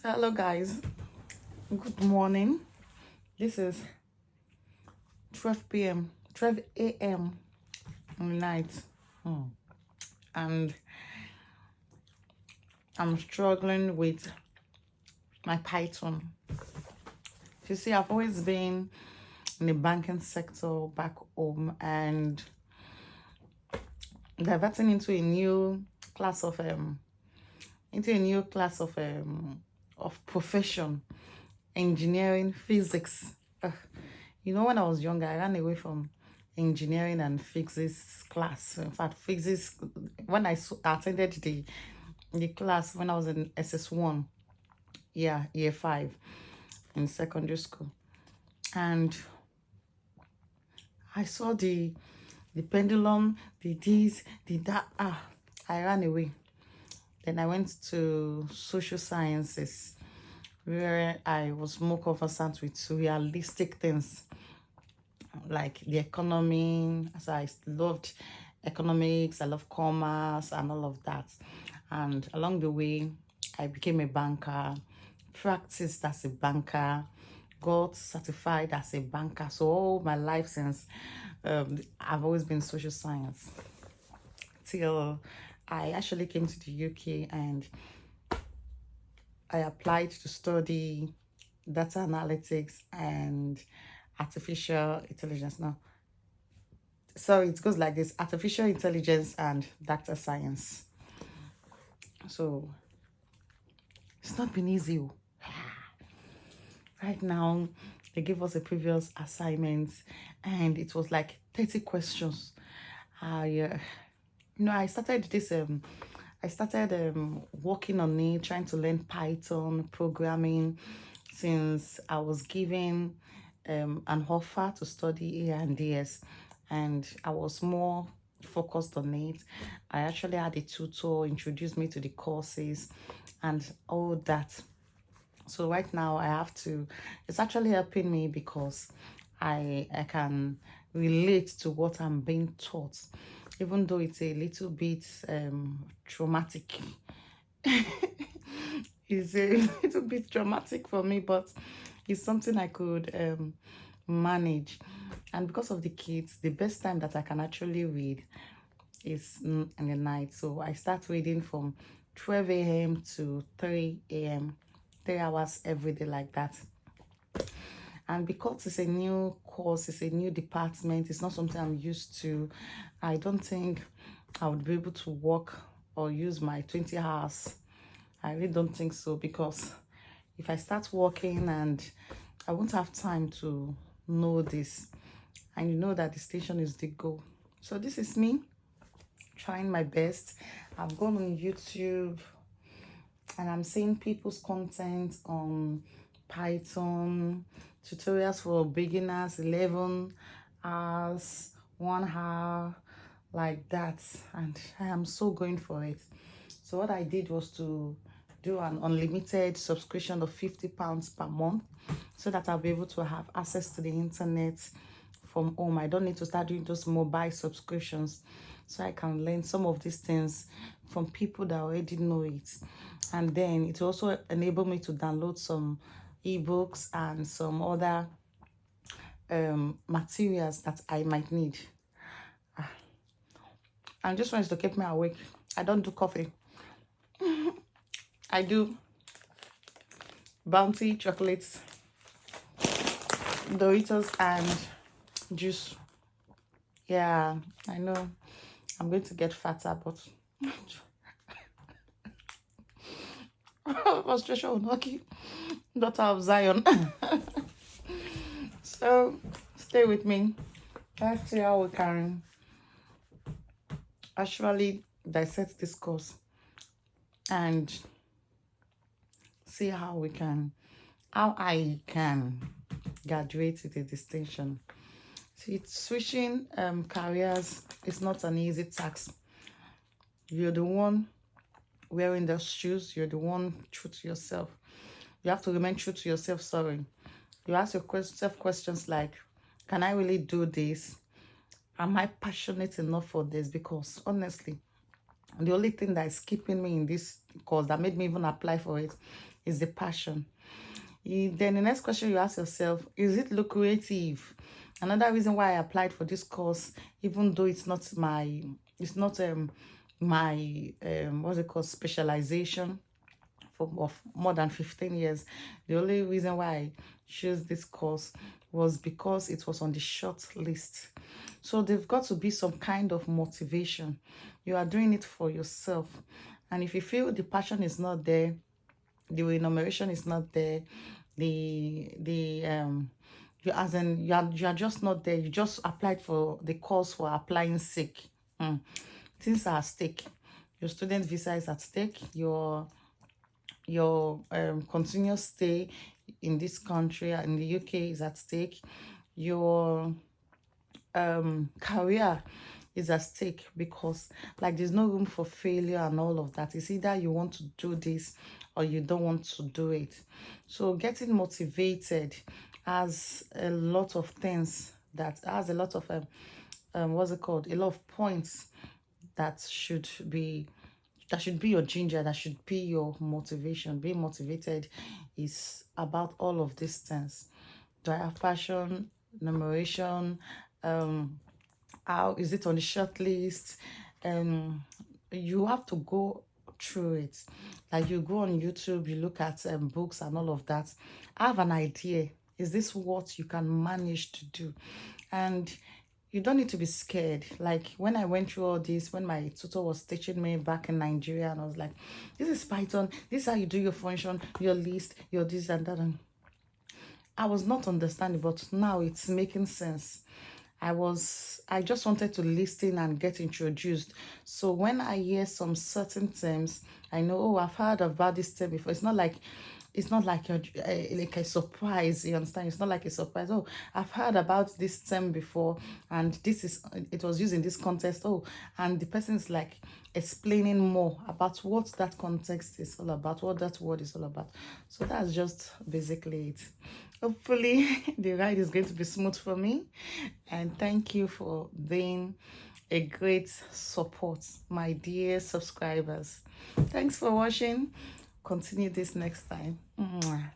Hello guys, good morning. This is 12 p.m 12 a.m in the night. And I'm struggling with my Python. You see, I've always been in the banking sector back home and diverting into a new class of profession, engineering, physics. When I was younger, I ran away from engineering and physics class. In fact, physics, when I attended the class when I was in SS1, year 5 in secondary school, and I saw the pendulum, the this, the that. I ran away. Then I went to social sciences, where I was more conversant with realistic things like the economy. So I loved economics, I love commerce and all of that. And along the way, I became a banker, practiced as a banker, got certified as a banker. So all my life since, I've always been social science till I actually came to the UK and I applied to study data analytics and artificial intelligence. Now, so it goes like this: artificial intelligence and data science. So it's not been easy. Right now, they gave us a previous assignment and it was like 30 questions. I started this working on it, trying to learn Python programming since I was given an offer to study A&DS, and I was more focused on it. I actually had a tutor introduce me to the courses and all that. So right now it's actually helping me because I can relate to what I'm being taught, even though it's a little bit traumatic. It's a little bit traumatic for me, but it's something I could manage. And because of the kids, the best time that I can actually read is in the night. So I start reading from 12 a.m. to 3 a.m, 3 hours every day like that. And because it's a new course, it's a new department, it's not something I'm used to, I don't think I would be able to work or use my 20 hours. I really don't think so, because if I start working and I won't have time to know this, and you know that the station is the goal. So this is me trying my best. I've gone on YouTube and I'm seeing people's content on Python, tutorials for beginners, 11 hours, 1 hour, like that, and I am so going for it. So what I did was to do an unlimited subscription of £50 per month, so that I'll be able to have access to the internet from home. I don't need to start doing those mobile subscriptions, so I can learn some of these things from people that already know it. And then it also enabled me to download some ebooks and some other materials that I might need. And just wanted to keep me awake. I don't do coffee. I do Bounty chocolates, Doritos, and juice. Yeah, I know I'm going to get fatter, but frustration, okay, daughter of Zion. So stay with me. Let's see how we can actually dissect this course and see how I can graduate with a distinction. See, switching careers is not an easy task. You're the one wearing those shoes. You're the one true to yourself. You have to remain true to yourself. You ask yourself questions like, can I really do this? Am I passionate enough for this? Because honestly, The only thing that is keeping me in this course, that made me even apply for it, is the passion. Then the next question you ask yourself, is it lucrative? Another reason why I applied for this course, even though it's not my, it's not my what's it called, specialization for of more than 15 years. The only reason why I chose this course was because it was on the short list. So they've got to be some kind of motivation. You are doing it for yourself. And if you feel the passion is not there, the remuneration is not there, you, as in, you are just not there. You just applied for the course for applying sake. Things are at stake. Your student visa is at stake. Your continuous stay in this country, in the UK, is at stake. Your career is at stake, because like there's no room for failure and all of that. It's either you want to do this or you don't want to do it. So getting motivated has a lot of things, that has a lot of what's it called, a lot of points that should be your ginger, that should be your motivation. Being motivated is about all of these things. Do I have passion, enumeration, how is it on the short list? You have to go through it. Like you go on YouTube, you look at books and all of that. I have an idea. Is this what you can manage to do? And you don't need to be scared. Like when I went through all this, when my tutor was teaching me back in Nigeria, and I was like, this is Python, this is how you do your function, your list, your this and that. And I was not understanding, but now it's making sense. I just wanted to listen and get introduced. So when I hear some certain terms, I know, oh, I've heard about this term before. It's not like you're like a surprise. You understand? It's not like a surprise. Oh, I've heard about this term before, and it was used in this context. Oh, and the person is like explaining more about what that context is all about, what that word is all about. So that's just basically it. Hopefully the ride is going to be smooth for me, and thank you for being a great support, my dear subscribers. Thanks for watching. Continue this next time. Mwah.